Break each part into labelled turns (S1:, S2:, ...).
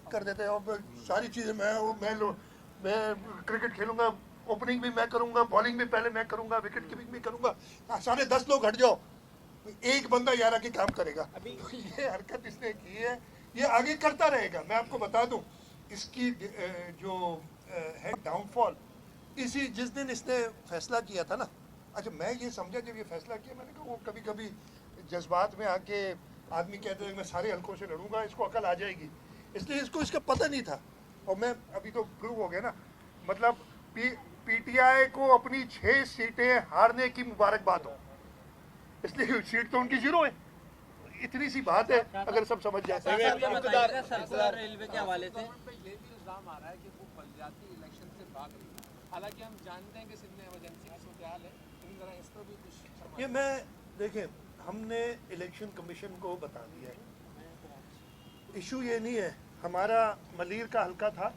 S1: कर देते हैं और सारी चीज़ें मैं क्रिकेट खेलूंगा, ओपनिंग भी मैं करूंगा, बॉलिंग भी पहले मैं करूंगा, विकेट कीपिंग भी करूंगा, सारे 10 लोग हट जाओ, एक बंदा 11 के काम करेगा। तो ये हरकत इसने की है, ये आगे करता रहेगा। मैं आपको बता दूं इसकी जो है डाउनफॉल, इसी जिस दिन इसने फैसला किया था ना, अच्छा मैं ये समझा जब ये फैसला किया, मैंने कहा वो कभी कभी जज्बात में आके आदमी कहते हैं मैं सारे हल्कों से लड़ूंगा, इसको अकल आ जाएगी, इसलिए इसको इसका पता नहीं था। और मैं अभी तो प्रूव हो गया ना, मतलब पीटीआई को अपनी 6 सीटें हारने की मुबारकबाद हो, इसलिए सीट तो उनकी 0 है। इतनी सी बात है, अगर सब समझ जाते हैं।
S2: सर्कुलर रेलवे के हवाले से
S3: ये भी इल्जाम आ रहा है कि वो बलजाती इलेक्शन से भाग रही है, हालांकि हम जानते हैं कि सिंध में इमरजेंसी की सूरत हाल है, लेकिन जरा इस पर भी कुछ
S1: ये मैं देखें, हमने इलेक्शन कमीशन को बता दिया है, इशू ये नहीं है। हमारा मलीर का हल्का था,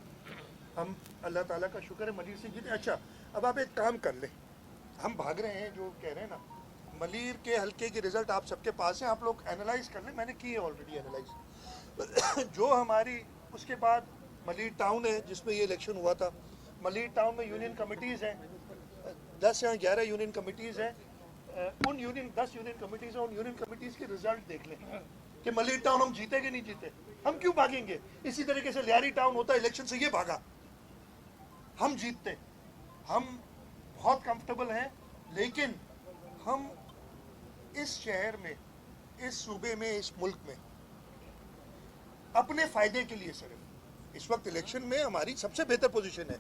S1: हम अल्लाह ताला का शुक्र है मलीर से जीते। अच्छा अब आप एक काम कर लें, हम भाग रहे हैं जो कह रहे हैं ना, मलीर के हल्के की रिजल्ट आप सबके पास है, आप लोग एनालाइज कर लें, मैंने की है ऑलरेडी एनालाइज। जो हमारी उसके बाद मलीर टाउन है जिसमें ये इलेक्शन हुआ था, मलीर टाउन में यूनियन कमिटीज़ हैं, 10 या 11 यूनियन कमिटीज़ हैं, उन 10 यूनियन कमिटीज़ हैं, उन यूनियन कमिटीज़ के रिजल्ट देख लें कि मलीर टाउन हम जीते कि नहीं जीते। हम क्यों भागेंगे? इसी तरीके से लियारी टाउन होता इलेक्शन से, ये भागा, हम जीतते। हम बहुत कंफर्टेबल हैं, लेकिन हम इस शहर में, इस सूबे में, इस मुल्क में अपने फायदे के लिए, सिर्फ इस वक्त इलेक्शन में हमारी सबसे बेहतर पोजीशन है,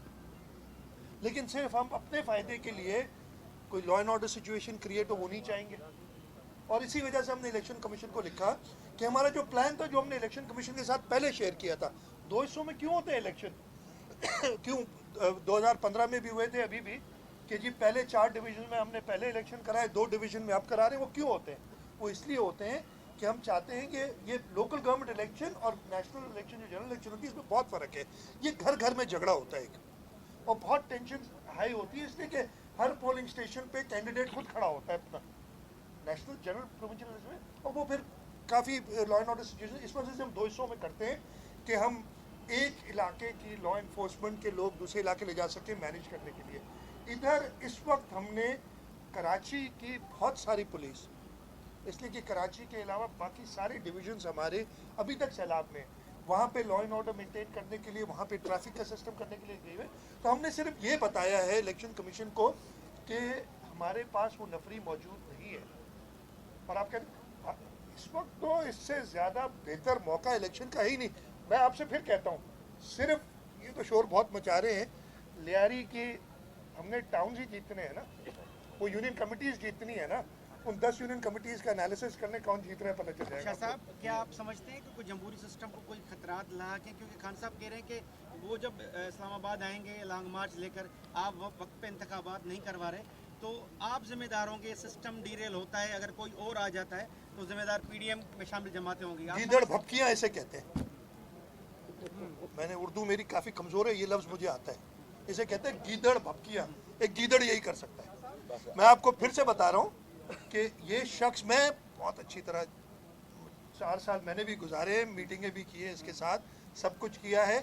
S1: लेकिन सिर्फ हम अपने फायदे के लिए कोई law and order situation create होनी चाहेंगे। और इसी वजह से हमने इलेक्शन कमीशन को लिखा कि हमारा जो प्लान था, जो हमने इलेक्शन कमीशन के साथ पहले शेयर किया था, 2 हिस्सों में क्यों होते हैं इलेक्शन क्यों 2015 में भी हुए थे, अभी भी, कि जी पहले 4 डिवीजन में हमने पहले इलेक्शन कराए, 2 डिवीजन में आप करा रहे हैं। वो क्यों होते हैं? वो इसलिए होते हैं कि हम चाहते हैं कि ये लोकल गवर्नमेंट इलेक्शन और नेशनल इलेक्शन, जो जनरल इलेक्शन होती है, इसमें बहुत फ़र्क है। ये घर घर में झगड़ा होता है और बहुत टेंशन हाई होती है, इसलिए कि हर पोलिंग स्टेशन पे कैंडिडेट खुद खड़ा होता है अपना, नेशनल जनरल प्रोविंशियल में, और वो फिर काफ़ी लॉ एंड ऑर्डर सिचुएशन। इस वजह से हम 2 हिस्सों में करते हैं कि हम एक इलाके की लॉ एनफोर्समेंट के लोग दूसरे इलाके ले जा सकें मैनेज करने के लिए। इधर इस वक्त हमने कराची की बहुत सारी पुलिस, इसलिए कि कराची के अलावा बाकी सारे डिविजन्स हमारे अभी तक सैलाब में, वहाँ पे लॉ एंड ऑर्डर मेंटेन करने के लिए, वहाँ पे ट्रैफिक का सिस्टम करने के लिए गए हुए। तो हमने सिर्फ ये बताया है इलेक्शन कमीशन को कि हमारे पास वो नफरी मौजूद नहीं है। और आप कहते इस वक्त तो इससे ज़्यादा बेहतर मौका इलेक्शन का ही नहीं। मैं आपसे फिर कहता हूँ, सिर्फ ये तो शोर बहुत मचा रहे हैं, लियारी की हमने टाउन ही जीतने हैं ना, वो यूनियन कमिटीज़ जीतनी है ना, उन 10 यूनियन कमिटीज़ का एनालिसिस करने कौन जीत रहा है पता चल जाएगा।
S4: शाह साहब, क्या आप समझते हैं कि कोई जमहूरी सिस्टम को कोई खतरात ला के, क्योंकि खान साहब कह रहे हैं कि वो जब इस्लामाबाद आएंगे लॉन्ग मार्च लेकर, आप वक्त पे इंतखाबात नहीं करवा रहे, तो आप जिम्मेदार होंगे, सिस्टम डीरेल होता है, अगर कोई और आ जाता है तो जिम्मेदार पीडीएम में शामिल जमाते होंगी।
S1: गीदड़ भपकियाँ ऐसे कहते हैं, मैंने उर्दू मेरी काफ़ी कमज़ोर है, ये लफ्ज़ मुझे आता है, इसे कहते हैं गीदड़ भपकियाँ। एक गीदड़ यही कर सकता है। मैं आपको फिर से बता रहा हूँ कि ये शख्स, मैं बहुत अच्छी तरह 4 साल मैंने भी गुजारे, मीटिंगें भी की है इसके साथ, सब कुछ किया है।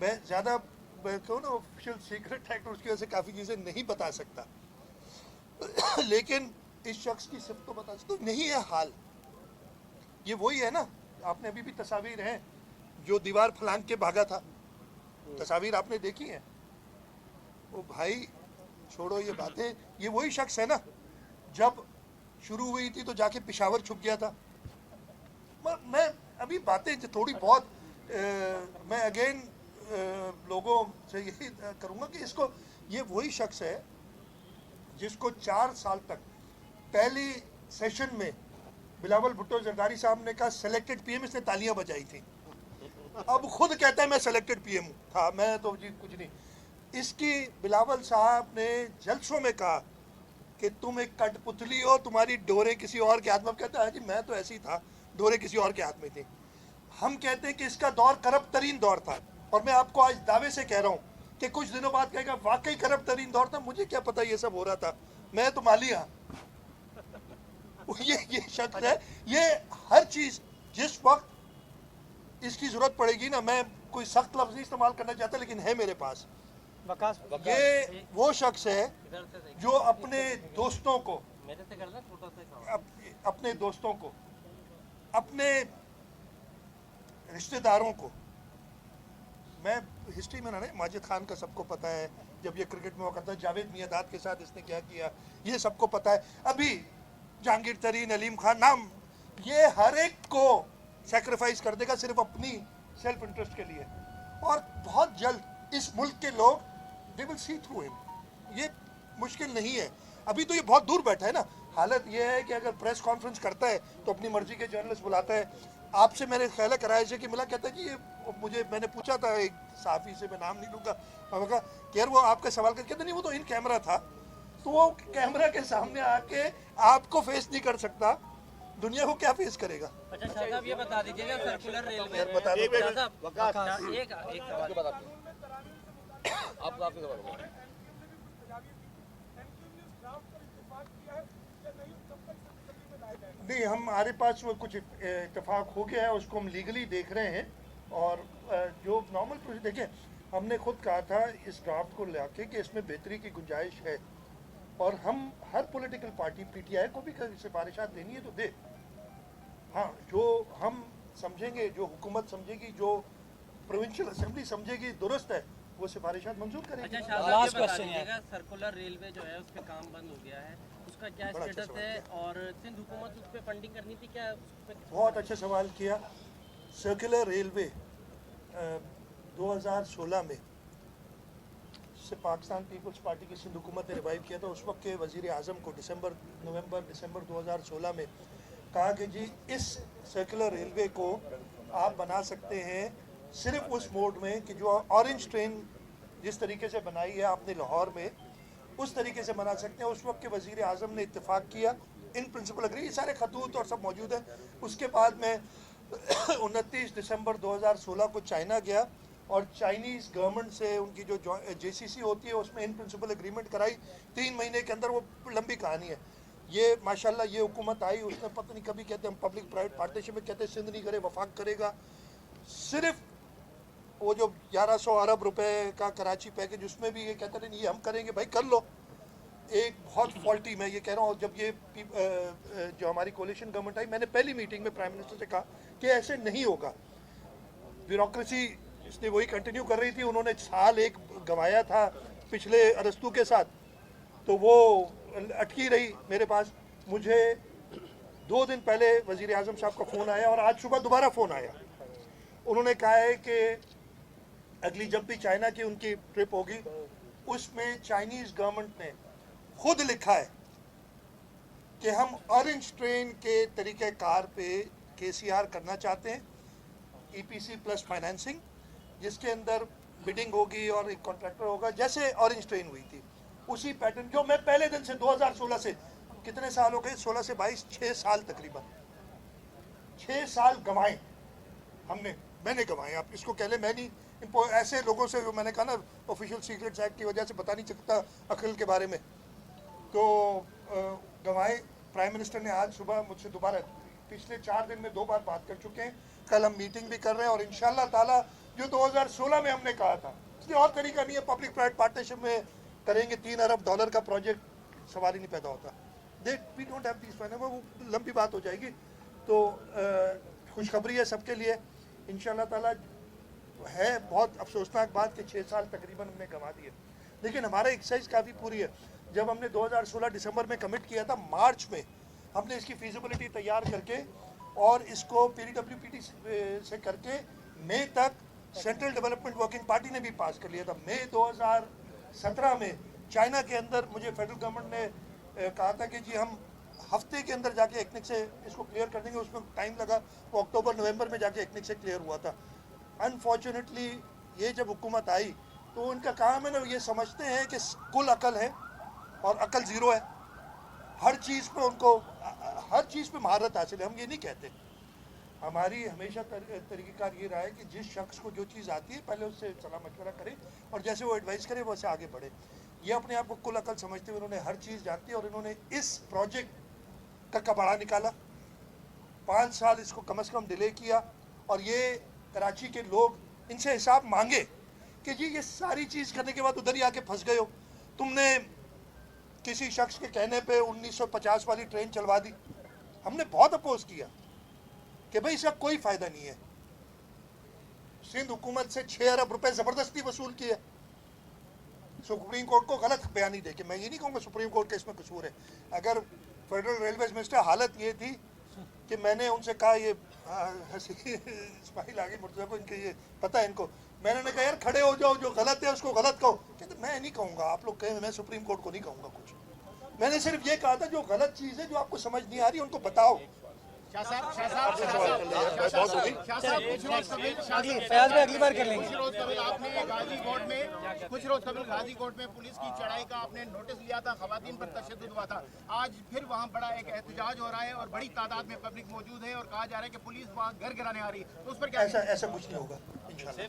S1: मैं ज़्यादा क्यों ना ऑफिशियल सीक्रेट है, उसकी वजह से काफ़ी चीज़ें नहीं बता सकता लेकिन इस शख्स की सिर्फ तो बता सकता हूँ। नहीं है हाल, ये वही है ना, आपने अभी भी तस्वीर हैं जो दीवार फलांग के भागा था, तस्वीर आपने देखी है। वो भाई छोड़ो ये बातें, ये वही शख्स है ना, जब शुरू हुई थी तो जाके पेशावर छुप गया था। मैं अभी बातें थोड़ी बहुत मैं अगेन लोगों से यही करूँगा कि इसको, ये वही शख्स है जिसको 4 साल तक पहली सेशन में बिलावल भुट्टो जरदारी साहब ने कहा सिलेक्टेड पीएम, इसने तालियां बजाई थी। अब खुद कहता है मैं सिलेक्टेड पीएम था, मैं तो जी कुछ नहीं। इसकी बिलावल साहब ने जलसों में कहा कि तुम एक कठपुतली हो, तुम्हारी डोरे किसी और के हाथ में। कहता है जी मैं तो ऐसी था, डोरे किसी और के हाथ में थी। हम कहते हैं कि इसका दौर करप्ट तरीन दौर था, और मैं आपको आज दावे से कह रहा हूँ कि कुछ दिनों बाद कहेगा वाकई करप्ट तरीन दौर था, मुझे क्या पता ये सब हो रहा था, मैं तो मालिया। ये शख्स है, ये हर चीज़ जिस वक्त इसकी ज़रूरत पड़ेगी ना, मैं कोई सख्त लफ्ज़ नहीं इस्तेमाल करना चाहता, लेकिन है मेरे पास। ये वो शख्स है जो अपने दोस्तों को,
S2: मेरे से करना छोटा सा सवाल।
S1: अपने दोस्तों को, अपने रिश्तेदारों को, मैं हिस्ट्री में ना माजिद खान का सबको पता है, जब ये क्रिकेट में हुआ करता है, जावेद मियादाद के साथ इसने क्या किया ये सबको पता है। अभी जहांगीर तरीन, अलीम खान, नाम, ये हर एक को सेक्रीफाइस कर देगा सिर्फ अपनी सेल्फ इंटरेस्ट के लिए, और बहुत जल्द इस मुल्क के लोग they will see through him. ये मुश्किल नहीं है, अभी तो ये बहुत दूर बैठा है ना। हालत ये है कि अगर प्रेस कॉन्फ्रेंस करता है तो अपनी मर्जी के जर्नलिस्ट बुलाता है। आपसे मेरे ख्याल है कराए से कि मिला, कहता है कि ये मुझे, मैंने पूछा था एक सहाफ़ी से, मैं नाम नहीं लूँगा, मैंने कहा कि यार वो आपका सवाल करके, कहते नहीं वो तो इन कैमरा था, तो वो कैमरा के सामने आके आपको फेस नहीं कर सकता, दुनिया को क्या फेस करेगा।
S2: अच्छा शाह साहब ये बता दीजिएगा, सर्कुलर रेलवे,
S1: बता दो।
S2: शाह साहब एक सवाल,
S1: नहीं, हमारे पास वो कुछ इत्तेफाक हो गया है, उसको हम लीगली देख रहे हैं, और जो नॉर्मल प्रोसीजर, देखें हमने खुद कहा था इस ड्राफ्ट को लेके कि इसमें बेहतरी की गुंजाइश है, और हम हर पॉलिटिकल पार्टी, पीटीआई को भी सिफारिशात देनी है तो दे। हाँ, जो हम समझेंगे, जो हुकूमत समझेगी, जो प्रोविंशियल असेंबली समझेगी दुरुस्त है, वो सिफारिशात मंजूर करेगी।
S2: अच्छा शाह साहब ये बता दीजिएगा, सर्कुलर रेलवे जो है उस पर काम बंद हो गया है, उसका क्या
S1: बड़ा अच्छा
S2: स्टेटस है, और सिंध हुकूमत उस पर फंडिंग करनी थी क्या?
S1: बहुत अच्छा सवाल किया। सर्कुलर रेलवे 2016 में से पाकिस्तान पीपल्स पार्टी की सिंध हुकूमत ने रिवाइव किया था। उस वक्त के वज़ीर आज़म को दिसंबर 2016 में कहा कि जी इस सर्कुलर रेलवे को आप बना सकते हैं सिर्फ उस मोड में कि जो ऑरेंज ट्रेन जिस तरीके से बनाई है आपने लाहौर में, उस तरीके से बना सकते हैं। उस वक्त के वज़ीर आज़म ने इत्तेफाक किया, इन प्रिंसिपल अग्री, ये सारे खतूत और सब मौजूद हैं। उसके बाद में 29 दिसंबर 2016 को चाइना गया और चाइनीज़ गवर्नमेंट से उनकी जो JCC होती है उसमें इन प्रिंसिपल एग्रीमेंट कराई। 3 महीने के अंदर, वो लंबी कहानी है ये, माशाल्लाह ये हुकूमत आई, उसने पता नहीं कभी कहते हम पब्लिक प्राइवेट पार्टनरशिप में, कहते सिंध नहीं करे वफाक करेगा। सिर्फ वो जो 1100 अरब रुपए का कराची पैकेज, उसमें भी ये कहते नहीं ये हम करेंगे, भाई कर लो। एक बहुत फॉल्टी, मैं ये कह रहा हूँ, जब ये जो हमारी कोलिशन गवर्नमेंट आई, मैंने पहली मीटिंग में प्राइम मिनिस्टर से कहा कि ऐसे नहीं होगा। ब्यूरोक्रेसी इसने वही कंटिन्यू कर रही थी, उन्होंने साल एक गंवाया था पिछले अरस्तु के साथ, तो वो अटकी रही मेरे पास। मुझे 2 दिन पहले वज़ीर आज़म साहब का फ़ोन आया और आज सुबह दोबारा फ़ोन आया। उन्होंने कहा है कि अगली जब भी चाइना की उनकी ट्रिप होगी, उसमें चाइनीज़ गवर्नमेंट ने खुद लिखा है कि हम ऑरेंज ट्रेन के तरीक़ेकार पे KCR करना चाहते हैं, EPC प्लस फाइनेंसिंग, जिसके अंदर बिडिंग होगी और एक कॉन्ट्रैक्टर होगा, जैसे ऑरेंज ट्रेन हुई थी उसी पैटर्न। जो मैं पहले दिन से 2016 से, कितने साल हो गए, 16 से 22, 6 साल तकरीबन, 6 साल गंवाए हमने, मैंने गंवाए। आप इसको कह लें, मैं नहीं, ऐसे लोगों से, मैंने कहा ना ऑफिशियल सीक्रेट्स एक्ट की वजह से पता नहीं चलता अकल के बारे में, तो गंवाए। प्राइम मिनिस्टर ने आज सुबह मुझसे दोबारा, पिछले 4 दिन में 2 बार बात कर चुके हैं, कल हम मीटिंग भी कर रहे हैं, और इंशाल्लाह ताला जो 2016 में हमने कहा था, इसलिए और तरीका नहीं है, पब्लिक प्राइवेट पार्टनरशिप में करेंगे, $3 अरब का प्रोजेक्ट, सवाल ही नहीं पैदा होता। We don't have these finance, वो लंबी बात हो जाएगी। तो खुशखबरी है सबके लिए, इंशाल्लाह ताला। है बहुत अफसोसनाक बात कि 6 साल तकरीबन हमने गंवा दिए, लेकिन हमारा एक्सरसाइज काफ़ी पूरी है। जब हमने 2016 दिसंबर में कमिट किया था, मार्च में हमने इसकी फीजिबिलिटी तैयार करके और इसको PWPT से करके मई तक सेंट्रल डेवलपमेंट वर्किंग पार्टी ने भी पास कर लिया था। मई 2017 में चाइना के अंदर मुझे फेडरल गवर्नमेंट ने कहा था कि जी हम हफ्ते के अंदर जाके एक्निक से इसको क्लियर कर देंगे, उसमें टाइम लगा, वो अक्टूबर नवंबर में जाके एक्निक से क्लियर हुआ था। अनफॉर्चुनेटली ये जब हुकूमत आई तो उनका काम है ना, ये समझते हैं कि कुल अकल है और अकल ज़ीरो है, हर चीज़ पे उनको, हर चीज़ पे महारत हासिल है। हम ये नहीं कहते, हमारी हमेशा तरीक़ेकार ये रहा है कि जिस शख्स को जो चीज़ आती है पहले उससे सलाह मशवरा करे और जैसे वो एडवाइस करे वैसे आगे बढ़े। ये अपने आप को कुल अकल समझते हुए उन्होंने हर चीज़ जानती है, और इन्होंने इस प्रोजेक्ट का कबाड़ा निकाला, 5 साल इसको कम से कम डिले किया, और ये कराची के लोग इनसे हिसाब मांगे कि जी ये सारी चीज़ करने के बाद उधर ही आके फंस गए हो, तुमने किसी शख्स के कहने पे 1950 वाली ट्रेन चलवा दी। हमने बहुत अपोज किया कि भाई इसका कोई फ़ायदा नहीं है। सिंध हुकूमत से 6 अरब रुपए ज़बरदस्ती वसूल किए, सुप्रीम कोर्ट को गलत बयानी दे के। मैं ये नहीं कहूँगा सुप्रीम कोर्ट का इसमें कसूर है। अगर फेडरल रेलवे मिनिस्टर हालत ये थी कि मैंने उनसे कहा, ये इस्माइल आगे मुर्तज़ा को इनके ये पता है इनको, मैंने कहा यार खड़े हो जाओ, जो गलत है उसको गलत कहो। कहते मैं नहीं कहूँगा, आप लोग कहें, मैं सुप्रीम कोर्ट को नहीं कहूँगा कुछ। मैंने सिर्फ ये कहा था जो गलत चीज़ है, जो आपको समझ नहीं आ रही, उनको बताओ।
S5: फयाज भाई अगली बार कर लेंगे।
S4: कुछ रोज कबल आपने गाजी कोर्ट में पुलिस की चढ़ाई का आपने नोटिस लिया था, खवातीन पर तशद्दुद हुआ था। आज फिर वहाँ बड़ा एक एहतजाज हो रहा है और बड़ी तादाद में पब्लिक मौजूद है और कहा जा रहा है कि पुलिस वहाँ घर गिराने आ रही है, तो उस पर क्या?
S1: ऐसा कुछ नहीं होगा इंशाल्लाह।